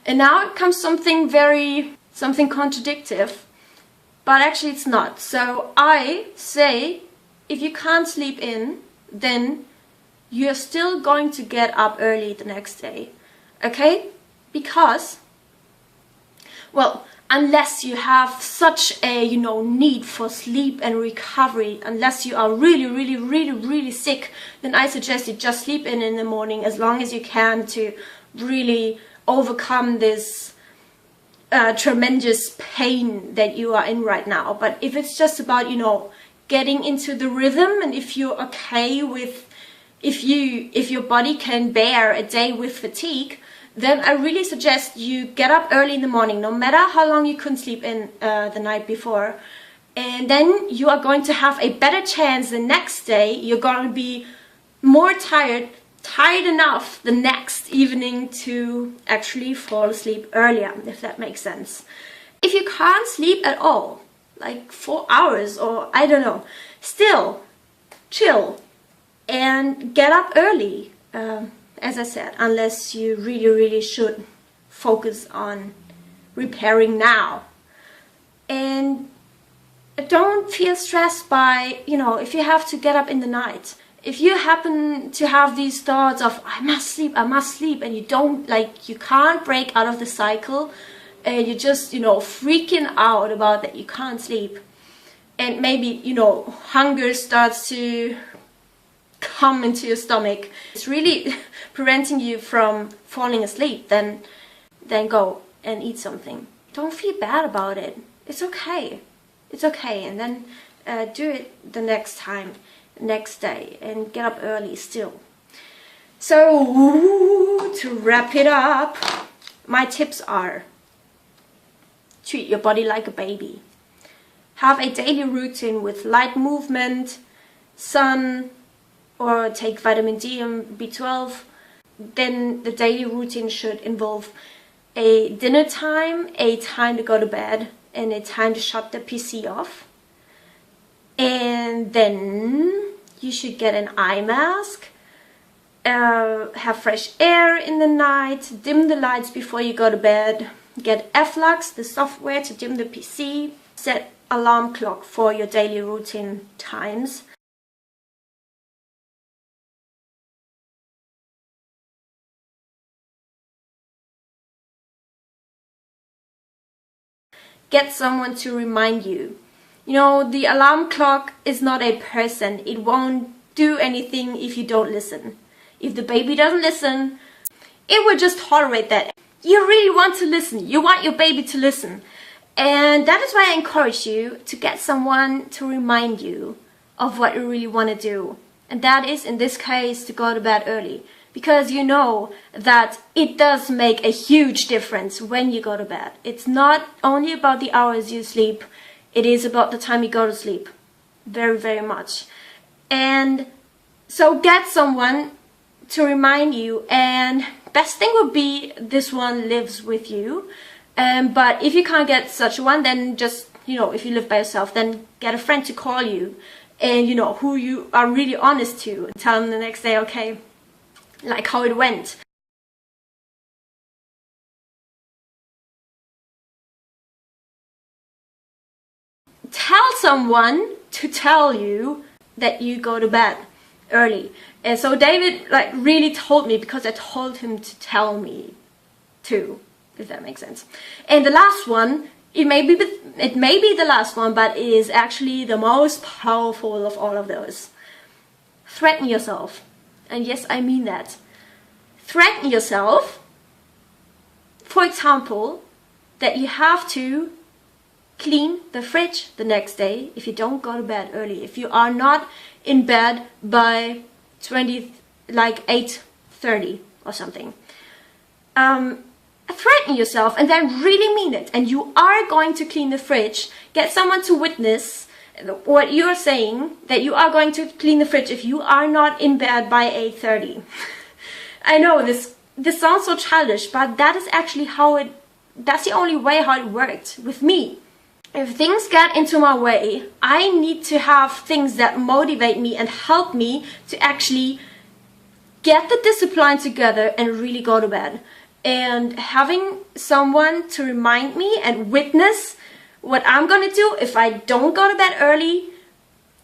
And now it comes something contradictive, but actually it's not. So I say, if you can't sleep in, then you're still going to get up early the next day, okay? Because, well, unless you have such a, need for sleep and recovery, unless you are really sick, then I suggest you just sleep in the morning as long as you can to really overcome this tremendous pain that you are in right now. But if it's just about, getting into the rhythm, and if you're okay with, if your body can bear a day with fatigue, then I really suggest you get up early in the morning, no matter how long you couldn't sleep in the night before. And then you are going to have a better chance the next day. You're going to be more tired enough the next evening to actually fall asleep earlier, if that makes sense. If you can't sleep at all, like 4 hours or I don't know, still chill and get up early. As I said, unless you really should focus on repairing now. And don't feel stressed by, if you have to get up in the night. If you happen to have these thoughts of, I must sleep, and you don't, you can't break out of the cycle, and you're just, freaking out about that you can't sleep. And maybe, hunger starts to come into your stomach. It's really preventing you from falling asleep. Then go and eat something. Don't feel bad about it. It's okay. It's okay. And then do it the next day, and get up early still. So to wrap it up, my tips are: treat your body like a baby. Have a daily routine with light movement, sun, or take vitamin D and B12. Then the daily routine should involve a dinner time, a time to go to bed, and a time to shut the PC off. And then you should get an eye mask, have fresh air in the night, dim the lights before you go to bed, get Flux, the software to dim the PC, set alarm clock for your daily routine times. Get someone to remind you. The alarm clock is not a person. It won't do anything if you don't listen. If the baby doesn't listen, it will just tolerate that. You really want to listen. You want your baby to listen. And that is why I encourage you to get someone to remind you of what you really want to do. And that is, in this case, to go to bed early. Because you know that it does make a huge difference when you go to bed. It's not only about the hours you sleep, it is about the time you go to sleep. Very much. And so get someone to remind you, and best thing would be this one lives with you. But if you can't get such one, then just, if you live by yourself, then get a friend to call you, and who you are really honest to. Tell them the next day, okay, like how it went. Tell someone to tell you that you go to bed early. And so David really told me, because I told him to tell me too, if that makes sense. And the last one, it may be the last one, but it is actually the most powerful of all of those. Threaten yourself. And yes, I mean that. Threaten yourself, for example, that you have to clean the fridge the next day if you don't go to bed early. If you are not in bed by 8:30 or something. Threaten yourself and then really mean it. And you are going to clean the fridge. Get someone to witness what you're saying, that you are going to clean the fridge if you are not in bed by 8:30. I know this sounds so childish, but that is actually that's the only way how it worked with me. If things get into my way, I need to have things that motivate me and help me to actually get the discipline together and really go to bed. and having someone to remind me and witness what I'm gonna do if I don't go to bed early,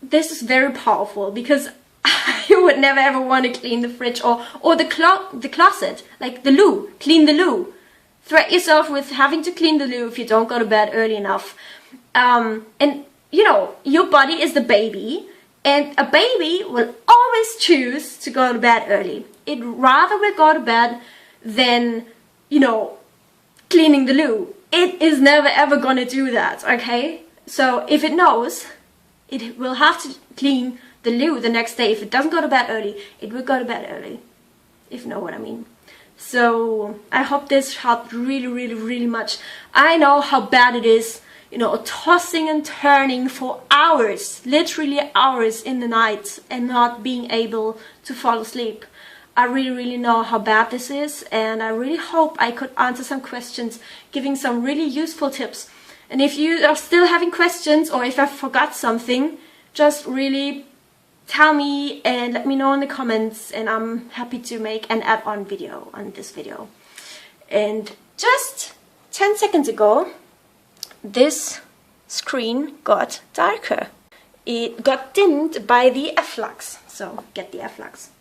this is very powerful, because I would never ever want to clean the fridge or the closet, like the loo, clean the loo. Threat yourself with having to clean the loo if you don't go to bed early enough. And you know, your body is the baby, and a baby will always choose to go to bed early. It rather will go to bed than, you know, cleaning the loo. It is never ever gonna do that, okay? So if it knows, it will have to clean the loo the next day. If it doesn't go to bed early, it will go to bed early, if you know what I mean. So I hope this helped really, really, really much. I know how bad it is, you know, tossing and turning for hours, literally hours in the night, and not being able to fall asleep. I really, really know how bad this is, and I really hope I could answer some questions, giving some really useful tips. And if you are still having questions, or if I forgot something, just really tell me and let me know in the comments, and I'm happy to make an add-on video on this video. And just 10 seconds ago, this screen got darker. It got dimmed by the F-Lux, so get the F-Lux.